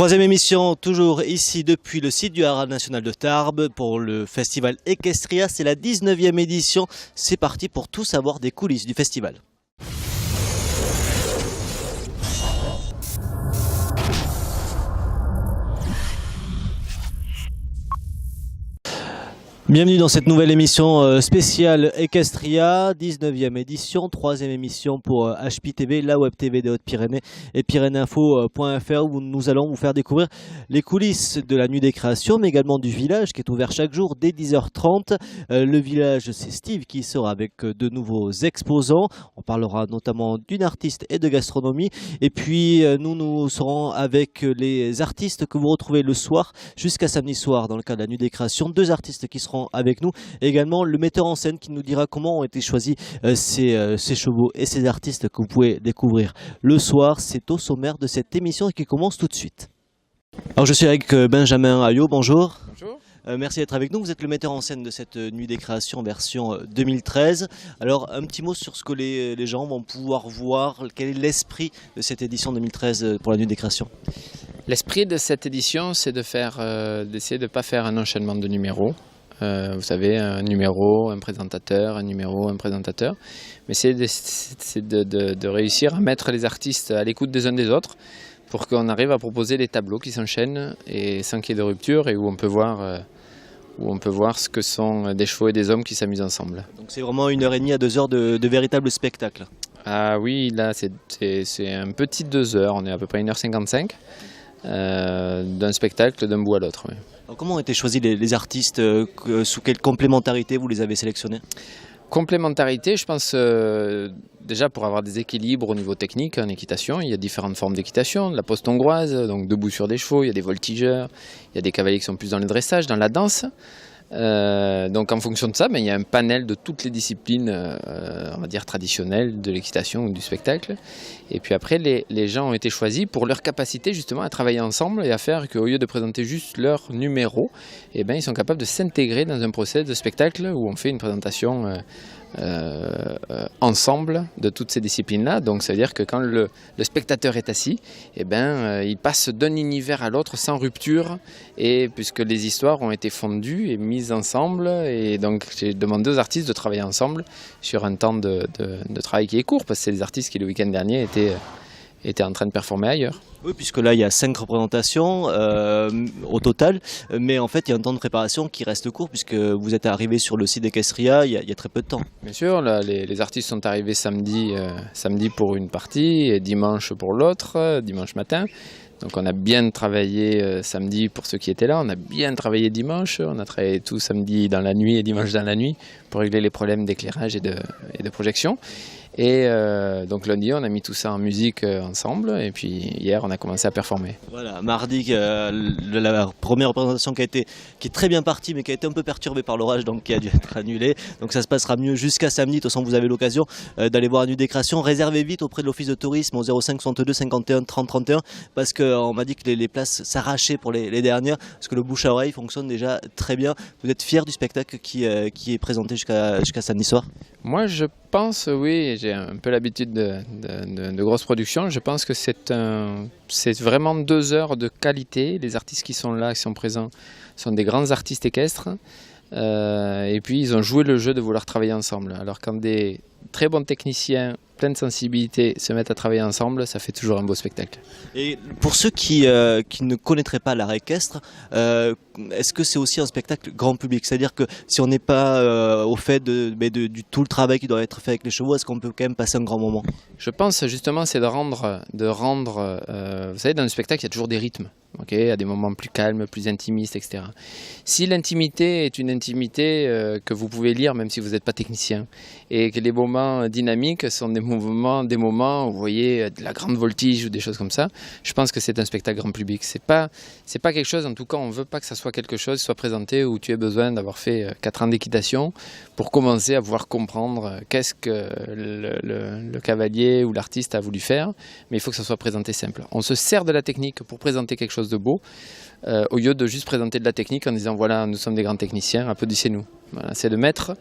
Troisième émission, toujours ici depuis le site du Haras National de Tarbes pour le festival Equestria. C'est la 19e édition. C'est parti pour tout savoir des coulisses du festival. Bienvenue dans cette nouvelle émission spéciale Equestria, 19e édition, troisième émission pour HPTV, la Web TV des Hautes-Pyrénées et pyrénéinfo.fr où nous allons vous faire découvrir les coulisses de la nuit des créations, mais également du village qui est ouvert chaque jour dès 10h30. Le village, c'est Steve qui sera avec de nouveaux exposants. On parlera notamment d'une artiste et de gastronomie. Et puis nous serons avec les artistes que vous retrouvez le soir jusqu'à samedi soir dans le cadre de la nuit des créations. Deux artistes qui seront avec nous, et également le metteur en scène qui nous dira comment ont été choisis ces chevaux et ces artistes que vous pouvez découvrir le soir. C'est au sommaire de cette émission qui commence tout de suite. Alors je suis avec Benjamin Ayot, bonjour. Bonjour. Merci d'être avec nous, vous êtes le metteur en scène de cette nuit des créations version 2013. Alors un petit mot sur ce que les gens vont pouvoir voir, quel est l'esprit de cette édition 2013 pour la nuit des créations? L'esprit de cette édition, c'est d'essayer de ne pas faire un enchaînement de numéros. Vous savez, un numéro, un présentateur, un numéro, un présentateur. Mais c'est de réussir à mettre les artistes à l'écoute des uns des autres pour qu'on arrive à proposer des tableaux qui s'enchaînent et sans qu'il y ait de rupture et où on peut voir ce que sont des chevaux et des hommes qui s'amusent ensemble. Donc c'est vraiment 1h30 à 2h de véritable spectacle. Ah oui, là c'est un petit 2 heures, on est à peu près 1h55 d'un spectacle d'un bout à l'autre. Oui. Alors comment ont été choisis les artistes, sous quelle complémentarité vous les avez sélectionnés? Complémentarité, je pense déjà pour avoir des équilibres au niveau technique en équitation. Il y a différentes formes d'équitation, de la poste hongroise, donc debout sur des chevaux, il y a des voltigeurs, il y a des cavaliers qui sont plus dans le dressage, dans la danse. Donc en fonction de ça, il y a un panel de toutes les disciplines, on va dire traditionnelles de l'équitation ou du spectacle. Et puis après, les gens ont été choisis pour leur capacité justement à travailler ensemble et à faire qu'au lieu de présenter juste leur numéro, ils sont capables de s'intégrer dans un procès de spectacle où on fait une présentation ensemble de toutes ces disciplines-là. Donc ça veut dire que quand le spectateur est assis, il passe d'un univers à l'autre sans rupture, et puisque les histoires ont été fondues et mises ensemble, et donc j'ai demandé aux artistes de travailler ensemble sur un temps de travail qui est court, parce que c'est des artistes qui le week-end dernier étaient en train de performer ailleurs. Oui, puisque là il y a 5 représentations au total, mais en fait il y a un temps de préparation qui reste court puisque vous êtes arrivé sur le site d'Equestria il y a très peu de temps. Bien sûr, là, les artistes sont arrivés samedi pour une partie et dimanche pour l'autre, dimanche matin. Donc on a bien travaillé samedi pour ceux qui étaient là, on a bien travaillé dimanche, on a travaillé tout samedi dans la nuit et dimanche dans la nuit pour régler les problèmes d'éclairage et de projection. Et donc lundi, on a mis tout ça en musique ensemble, et puis hier, on a commencé à performer. Voilà, mardi, la première représentation qui est très bien partie, mais qui a été un peu perturbée par l'orage, donc qui a dû être annulée. Donc ça se passera mieux jusqu'à samedi. De toute façon, vous avez l'occasion d'aller voir la nuit des créations. Réservez vite auprès de l'office de tourisme au 05 62 51 30 31, parce qu'on m'a dit que les places s'arrachaient pour les dernières, parce que le bouche à oreille fonctionne déjà très bien. Vous êtes fiers du spectacle qui est présenté jusqu'à samedi soir? Moi, je pense, oui, j'ai un peu l'habitude de grosses productions. Je pense que c'est vraiment 2 heures de qualité. Les artistes qui sont là, qui sont présents, sont des grands artistes équestres. Et puis, ils ont joué le jeu de vouloir travailler ensemble. Alors, quand des très bons techniciens, plein de sensibilité, se mettent à travailler ensemble, ça fait toujours un beau spectacle. Et pour ceux qui ne connaîtraient pas l'art équestre, est-ce que c'est aussi un spectacle grand public? C'est-à-dire que si on n'est pas au fait du tout le travail qui doit être fait avec les chevaux, est-ce qu'on peut quand même passer un grand moment? Je pense justement c'est de rendre vous savez, dans le spectacle il y a toujours des rythmes. Okay, il y a des moments plus calmes, plus intimistes, etc. Si l'intimité est une intimité que vous pouvez lire même si vous n'êtes pas technicien, et que les moments dynamiques sont des moments où vous voyez de la grande voltige ou des choses comme ça, je pense que c'est un spectacle grand public. C'est pas quelque chose, en tout cas on ne veut pas que ça soit quelque chose qui soit présenté où tu aies besoin d'avoir fait 4 ans d'équitation pour commencer à pouvoir comprendre qu'est-ce que le cavalier ou l'artiste a voulu faire, mais il faut que ça soit présenté simple. On se sert de la technique pour présenter quelque chose de beau, au lieu de juste présenter de la technique en disant voilà, nous sommes des grands techniciens, applaudissez-nous. Voilà, c'est de mettre,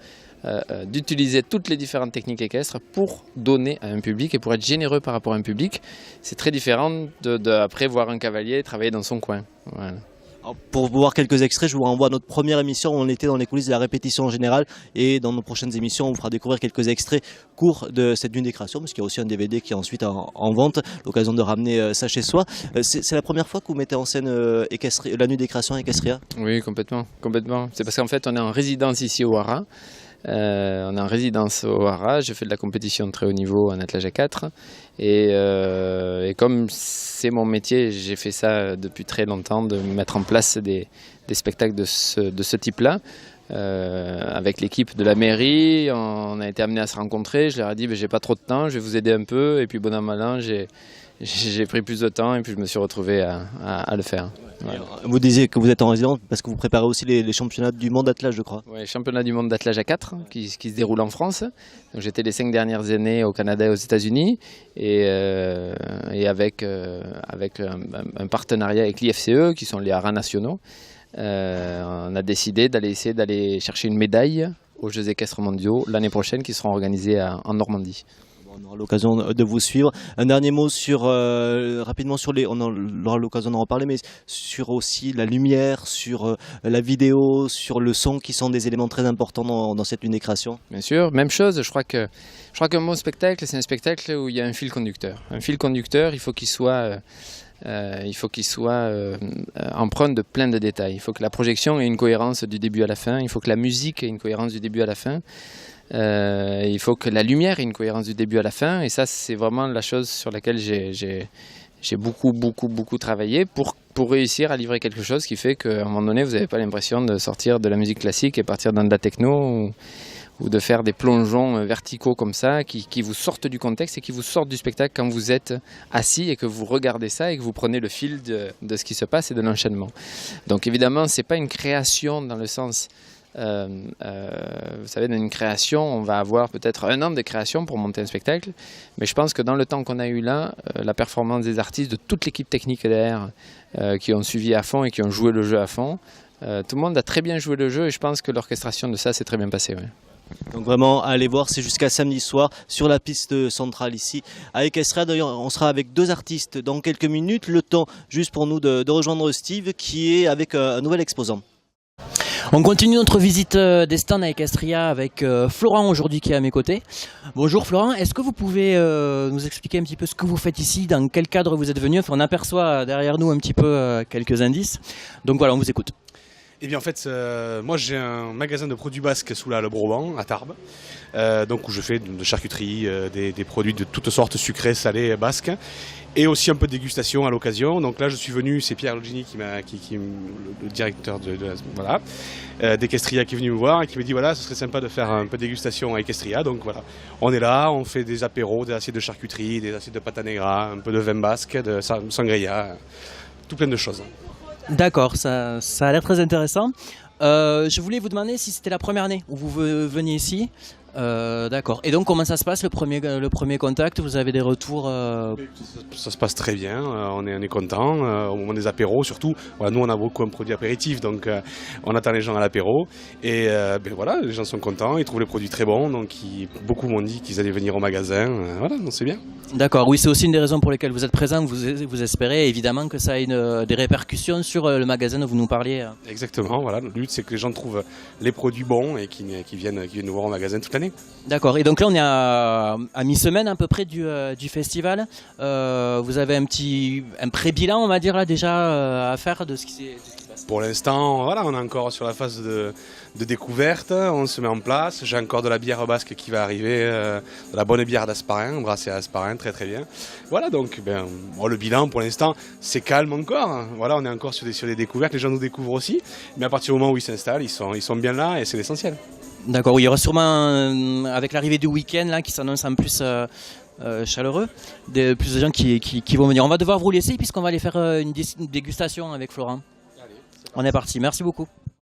d'utiliser toutes les différentes techniques équestres pour donner à un public et pour être généreux par rapport à un public. C'est très différent après voir un cavalier travailler dans son coin. Voilà. Alors, pour voir quelques extraits, je vous renvoie à notre première émission où on était dans les coulisses de la répétition en général, et dans nos prochaines émissions on vous fera découvrir quelques extraits courts de cette nuit des créations, parce qu'il y a aussi un DVD qui est ensuite en vente, l'occasion de ramener ça chez soi. C'est la première fois que vous mettez en scène la nuit des créations à Equestria? Oui, complètement. C'est parce qu'en fait on est en résidence ici au Haras. On est en résidence au Haras, je fais de la compétition de très haut niveau en attelage à 4 et comme c'est mon métier, j'ai fait ça depuis très longtemps, de mettre en place des spectacles de ce type-là. Avec l'équipe de la mairie, on a été amené à se rencontrer, je leur ai dit j'ai pas trop de temps, je vais vous aider un peu, et puis bon an mal an, j'ai pris plus de temps et puis je me suis retrouvé à le faire. Voilà. Vous disiez que vous êtes en résidence parce que vous préparez aussi les championnats du monde d'attelage, je crois. Oui, championnat du monde d'attelage à 4 qui se déroule en France. J'étais les 5 dernières années au Canada et aux États-Unis et avec un partenariat avec l'IFCE qui sont les haras nationaux. On a décidé essayer d'aller chercher une médaille aux Jeux équestres mondiaux l'année prochaine qui seront organisés en Normandie. On aura l'occasion de vous suivre. Un dernier mot rapidement sur on aura l'occasion d'en reparler, mais sur aussi la lumière, sur la vidéo, sur le son, qui sont des éléments très importants dans cette nuit des créations. Bien sûr, même chose. Je crois qu'un bon spectacle, c'est un spectacle où il y a un fil conducteur. Un fil conducteur, il faut qu'il soit empreint de plein de détails. Il faut que la projection ait une cohérence du début à la fin. Il faut que la musique ait une cohérence du début à la fin. Il faut que la lumière ait une cohérence du début à la fin. Et ça, c'est vraiment la chose sur laquelle j'ai beaucoup travaillé pour réussir à livrer quelque chose qui fait qu'à un moment donné, vous n'avez pas l'impression de sortir de la musique classique et partir dans de la techno ou de faire des plongeons verticaux comme ça qui vous sortent du contexte et qui vous sortent du spectacle quand vous êtes assis et que vous regardez ça et que vous prenez le fil de ce qui se passe et de l'enchaînement. Donc évidemment, ce n'est pas une création dans le sens... vous savez, dans une création, on va avoir peut-être 1 an de création pour monter un spectacle, mais je pense que dans le temps qu'on a eu là, la performance des artistes, de toute l'équipe technique derrière, qui ont suivi à fond et qui ont joué le jeu à fond, tout le monde a très bien joué le jeu et je pense que l'orchestration de ça s'est très bien passée. Ouais. Donc vraiment, allez voir, c'est jusqu'à samedi soir sur la piste centrale ici à Equestria. D'ailleurs, on sera avec 2 artistes dans quelques minutes. Le temps juste pour nous de rejoindre Steve qui est avec un nouvel exposant. On continue notre visite des stands à Equestria avec Florent aujourd'hui qui est à mes côtés. Bonjour Florent, est-ce que vous pouvez nous expliquer un petit peu ce que vous faites ici, dans quel cadre vous êtes venu? Enfin, on aperçoit derrière nous un petit peu quelques indices. Donc voilà, on vous écoute. Eh bien en fait, moi j'ai un magasin de produits basques sous la Le Broban à Tarbes, donc où je fais de charcuterie, des produits de toutes sortes, sucrés, salés, basques, et aussi un peu de dégustation à l'occasion. Donc là je suis venu, c'est Pierre Logini le directeur d'Equestria qui est venu me voir et qui m'a dit voilà, ce serait sympa de faire un peu de dégustation à Equestria. Donc voilà, on est là, on fait des apéros, des assiettes de charcuterie, des assiettes de pâte à negra, un peu de vin basque, de sangria, tout plein de choses. D'accord, ça a l'air très intéressant. Je voulais vous demander si c'était la première année où vous veniez ici. D'accord. Et donc comment ça se passe le premier contact? Vous avez des retours Ça se passe très bien, on est content, au moment des apéros surtout. Voilà, nous on a beaucoup un produit apéritif, donc on attend les gens à l'apéro. Et voilà, les gens sont contents, ils trouvent les produits très bons, donc beaucoup m'ont dit qu'ils allaient venir au magasin. Voilà, donc c'est bien. D'accord, oui, c'est aussi une des raisons pour lesquelles vous êtes présent. Vous espérez évidemment que ça ait des répercussions sur le magasin dont vous nous parliez. Exactement, voilà, le but c'est que les gens trouvent les produits bons et qui viennent nous voir au magasin toute l'année. D'accord, et donc là on est à mi-semaine à peu près du festival. Vous avez un pré-bilan, on va dire là déjà à faire de ce qui se passe. Pour l'instant, voilà, on est encore sur la phase de découverte, on se met en place. J'ai encore de la bière basque qui va arriver, de la bonne bière d'Asparin, brassée à Asparin, très très bien. Voilà, donc le bilan pour l'instant c'est calme encore. Voilà, on est encore sur des découvertes, les gens nous découvrent aussi, mais à partir du moment où ils s'installent, ils sont bien là et c'est l'essentiel. D'accord, oui, il y aura sûrement, avec l'arrivée du week-end là, qui s'annonce en plus chaleureux, plus de gens qui vont venir. On va devoir vous laisser puisqu'on va aller faire une dégustation avec Florent. Allez, on est parti, merci beaucoup.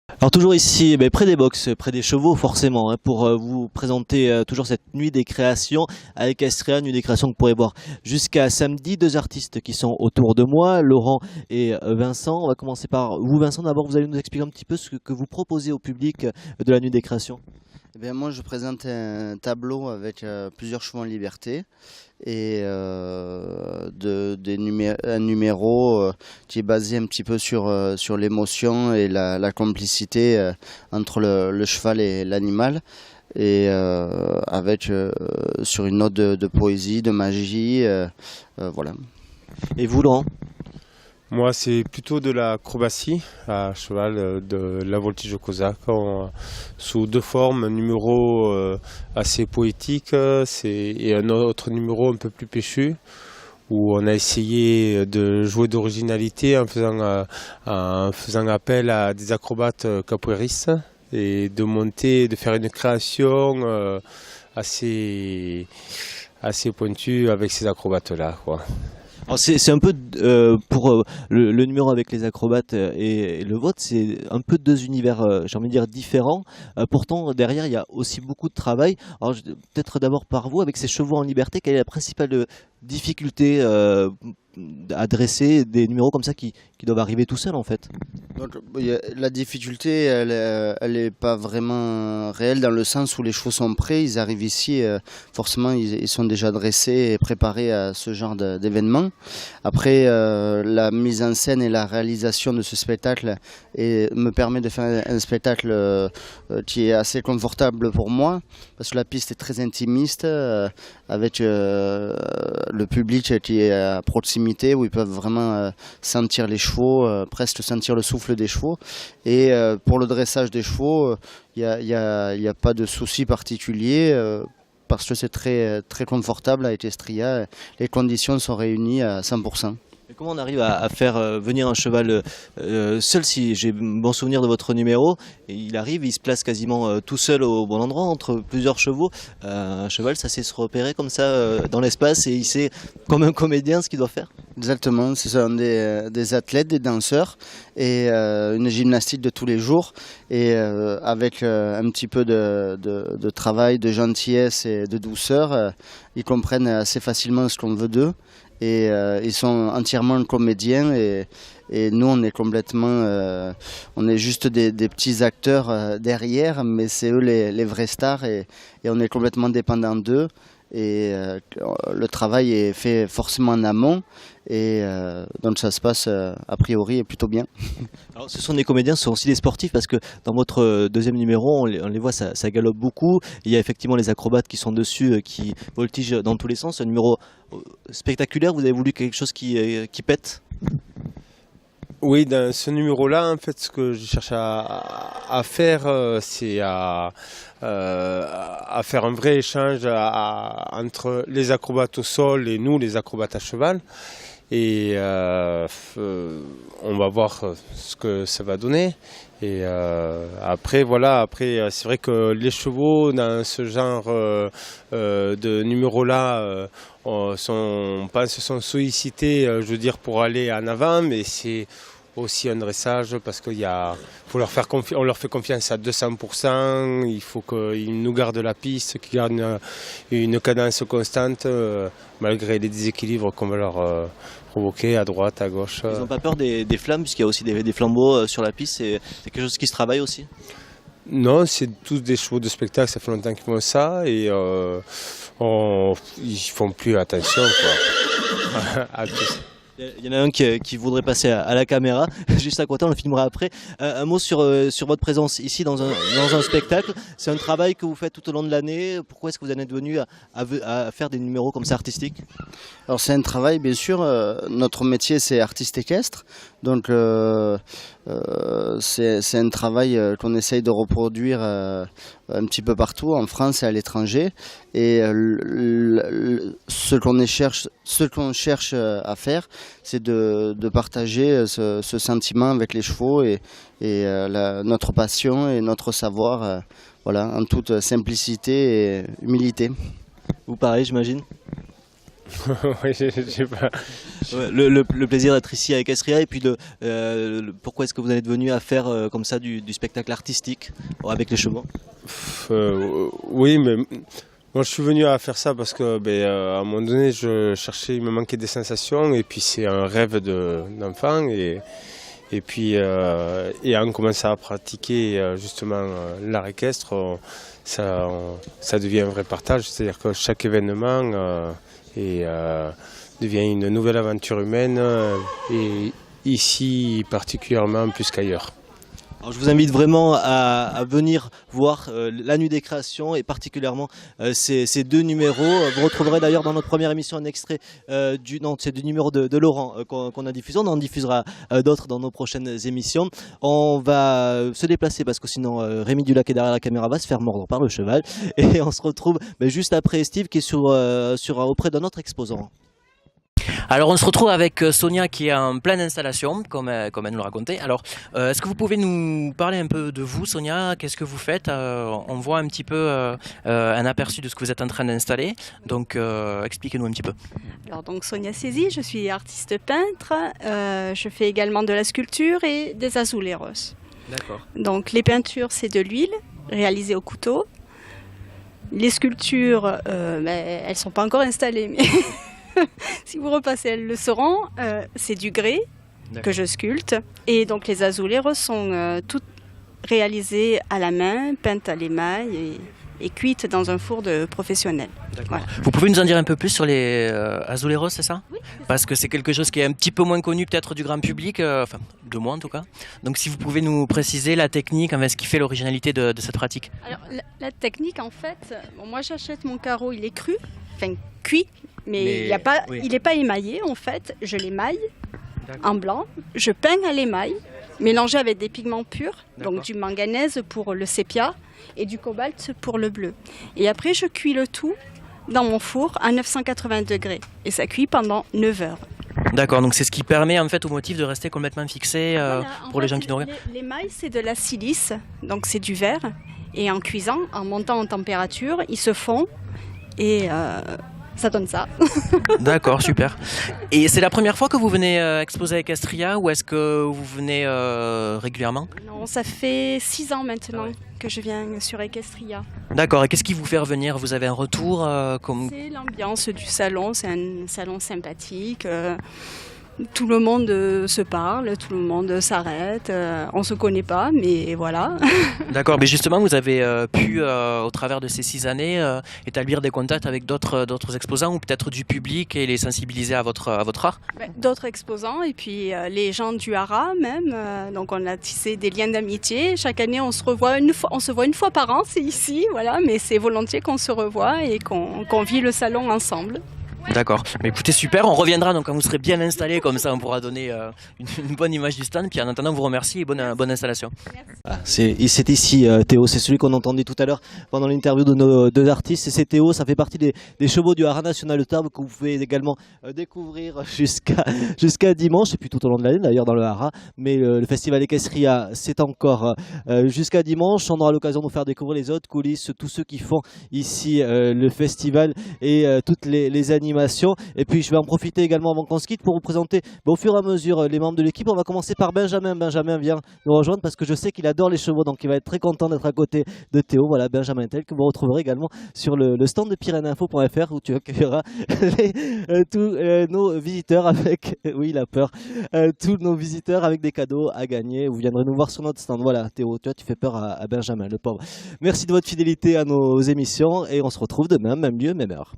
Alors toujours ici, près des box, près des chevaux forcément, hein, pour vous présenter toujours cette nuit des créations à Equestria, nuit des créations que vous pourrez voir jusqu'à samedi. Deux artistes qui sont autour de moi, Laurent et Vincent. On va commencer par vous Vincent, d'abord vous allez nous expliquer un petit peu ce que vous proposez au public de la nuit des créations. Eh bien, moi, je présente un tableau avec plusieurs chevaux en liberté et un numéro qui est basé un petit peu sur l'émotion et la complicité entre le cheval et l'animal. Et avec sur une note de poésie, de magie, voilà. Et vous Laurent? Moi, c'est plutôt de l'acrobatie à cheval, de la voltige cosaque, sous deux formes, un numéro assez poétique et un autre numéro un peu plus péchu, où on a essayé de jouer d'originalité en faisant appel à des acrobates capoeiristes et de faire une création assez pointue avec ces acrobates-là, quoi. Alors c'est un peu pour le numéro avec les acrobates et le vôtre, c'est un peu deux univers, j'ai envie de dire différents. Pourtant derrière il y a aussi beaucoup de travail. Alors peut-être d'abord par vous, avec ces chevaux en liberté, quelle est la principale difficulté à dresser des numéros comme ça qui doivent arriver tout seuls en fait? Donc, la difficulté, elle est pas vraiment réelle dans le sens où les chevaux sont prêts, ils arrivent ici, forcément ils sont déjà dressés et préparés à ce genre d'événement. Après, la mise en scène et la réalisation de ce spectacle me permet de faire un spectacle qui est assez confortable pour moi, parce que la piste est très intimiste, avec le public qui est à proximité, où ils peuvent vraiment sentir les chevaux, presque sentir le souffle des chevaux. Et pour le dressage des chevaux, il n'y a pas de souci particulier, parce que c'est très, très confortable à Equestria. Les conditions sont réunies à 100%. Et comment on arrive à faire venir un cheval seul? Si j'ai bon souvenir de votre numéro, il arrive, il se place quasiment tout seul au bon endroit entre plusieurs chevaux. Un cheval, ça sait se repérer comme ça dans l'espace et il sait, comme un comédien, ce qu'il doit faire. Exactement, ce sont des athlètes, des danseurs et une gymnastique de tous les jours. Et avec un petit peu de travail, de gentillesse et de douceur, ils comprennent assez facilement ce qu'on veut d'eux. Et ils sont entièrement comédiens et nous on est complètement on est juste des petits acteurs derrière, mais c'est eux les vrais stars et on est complètement dépendant d'eux et le travail est fait forcément en amont et donc ça se passe a priori plutôt bien. Alors, ce sont des comédiens, ce sont aussi des sportifs parce que dans votre deuxième numéro, on les voit, ça galope beaucoup. Il y a effectivement les acrobates qui sont dessus, qui voltigent dans tous les sens. Un numéro spectaculaire, vous avez voulu quelque chose qui pète? Oui, dans ce numéro-là, en fait, ce que je cherche à faire, c'est à faire un vrai échange entre les acrobates au sol et nous, les acrobates à cheval. Et on va voir ce que ça va donner. Et après, c'est vrai que les chevaux dans ce genre de numéro-là sont sollicités, je veux dire, pour aller en avant, mais c'est aussi un dressage parce faut leur faire on leur fait confiance à 200%. Il faut qu'ils nous gardent la piste, qu'ils gardent une cadence constante malgré les déséquilibres qu'on va leur provoquer à droite, à gauche. Ils n'ont pas peur des flammes puisqu'il y a aussi des flambeaux sur la piste. C'est quelque chose qui se travaille aussi? Non, c'est tous des chevaux de spectacle, ça fait longtemps qu'ils font ça et ils font plus attention quoi, à tout ça. Il y en a un qui voudrait passer à la caméra, juste à côté, on le filmera après. Un mot sur votre présence ici dans un spectacle. C'est un travail que vous faites tout au long de l'année. Pourquoi est-ce que vous en êtes venu à faire des numéros comme ça artistiques? Alors c'est un travail, bien sûr. Notre métier c'est artiste équestre, donc c'est un travail qu'on essaye de reproduire un petit peu partout, en France et à l'étranger. Et ce qu'on cherche à faire, c'est de partager ce sentiment avec les chevaux et notre passion et notre savoir, voilà, en toute simplicité et humilité. Vous pareil, j'imagine? Oui, j'ai pas. Ouais, le plaisir d'être ici à Equestria et puis pourquoi est-ce que vous en êtes venu à faire comme ça du spectacle artistique avec les chevaux? Oui, mais moi je suis venu à faire ça parce que à un moment donné il me manquait des sensations et puis c'est un rêve d'enfant et puis et en commençant à pratiquer justement l'art équestre, ça devient un vrai partage, c'est-à-dire que chaque événement devient une nouvelle aventure humaine et ici particulièrement plus qu'ailleurs. Alors, je vous invite vraiment à venir voir la nuit des créations et particulièrement ces deux numéros. Vous retrouverez d'ailleurs dans notre première émission un extrait c'est du numéro de Laurent qu'on a diffusé. On en diffusera d'autres dans nos prochaines émissions. On va se déplacer parce que sinon Rémi Dulac est derrière la caméra va se faire mordre par le cheval. Et on se retrouve juste après Steve qui est auprès d'un autre exposant. Alors on se retrouve avec Sonia qui est en pleine installation, comme elle nous le racontait. Alors est-ce que vous pouvez nous parler un peu de vous, Sonia? Qu'est-ce que vous faites? On voit un petit peu un aperçu de ce que vous êtes en train d'installer. Donc expliquez-nous un petit peu. Alors donc Sonia Cézy, je suis artiste peintre. Je fais également de la sculpture et des azuleros. D'accord. Donc les peintures, c'est de l'huile réalisée au couteau. Les sculptures, elles sont pas encore installées, mais si vous repassez, elles le seront. C'est du grès que je sculpte. Et donc les azuleros sont toutes réalisées à la main, peintes à l'émail et cuites dans un four de professionnel. Voilà. Vous pouvez nous en dire un peu plus sur les azuleros, c'est ça? Oui. Parce que c'est quelque chose qui est un petit peu moins connu peut-être du grand public, enfin de moi en tout cas. Donc si vous pouvez nous préciser la technique, ce qui fait l'originalité de cette pratique. Alors la technique en fait, moi j'achète mon carreau, il est cru, enfin cuit. Mais il n'est pas émaillé en fait, je l'émaille en blanc, je peins à l'émail, mélangé avec des pigments purs, donc du manganèse pour le sépia et du cobalt pour le bleu. Et après je cuis le tout dans mon four à 980 degrés et ça cuit pendant 9 heures. D'accord, donc c'est ce qui permet en fait au motif de rester complètement fixé pour les gens qui nous regardent. L'émail c'est de la silice, donc c'est du verre, et en cuisant, en montant en température, il se fond et ça donne ça. D'accord, super. Et c'est la première fois que vous venez exposer à Equestria ou est-ce que vous venez régulièrement? Non, ça fait 6 ans maintenant que je viens sur Equestria. D'accord, et qu'est-ce qui vous fait revenir? Vous avez un retour C'est l'ambiance du salon, c'est un salon sympathique. Tout le monde se parle, tout le monde s'arrête, on ne se connaît pas, mais voilà. D'accord, mais justement, vous avez pu, au travers de ces 6 années, établir des contacts avec d'autres exposants ou peut-être du public et les sensibiliser à votre art? D'autres exposants et puis les gens du Hara même. Donc on a tissé des liens d'amitié. Chaque année, on se voit une fois par an, c'est ici, voilà, mais c'est volontiers qu'on se revoit et qu'on vit le salon ensemble. D'accord, mais écoutez, super, on reviendra donc quand vous serez bien installé, comme ça on pourra donner une bonne image du stand, puis en attendant on vous remercie et bonne installation. Ah, c'est ici Théo, c'est celui qu'on entendait tout à l'heure pendant l'interview de nos deux artistes, c'est Théo, ça fait partie des chevaux du Haras National de Tarbes que vous pouvez également découvrir jusqu'à dimanche, et puis tout au long de l'année d'ailleurs dans le Haras, mais le festival Equestria c'est encore jusqu'à dimanche, on aura l'occasion de vous faire découvrir les autres coulisses, tous ceux qui font ici le festival et toutes les animations. Et puis je vais en profiter également avant qu'on se quitte pour vous présenter au fur et à mesure les membres de l'équipe. On va commencer par Benjamin. Benjamin vient nous rejoindre parce que je sais qu'il adore les chevaux, donc il va être très content d'être à côté de Théo. Voilà, Benjamin Tel que vous retrouverez également sur le stand de pyrénéinfo.fr où tu accueilleras tous nos visiteurs avec, oui il a peur, tous nos visiteurs avec des cadeaux à gagner. Vous viendrez nous voir sur notre stand. Voilà Théo, tu fais peur à Benjamin, le pauvre. Merci de votre fidélité à nos émissions et on se retrouve demain, même lieu, même heure.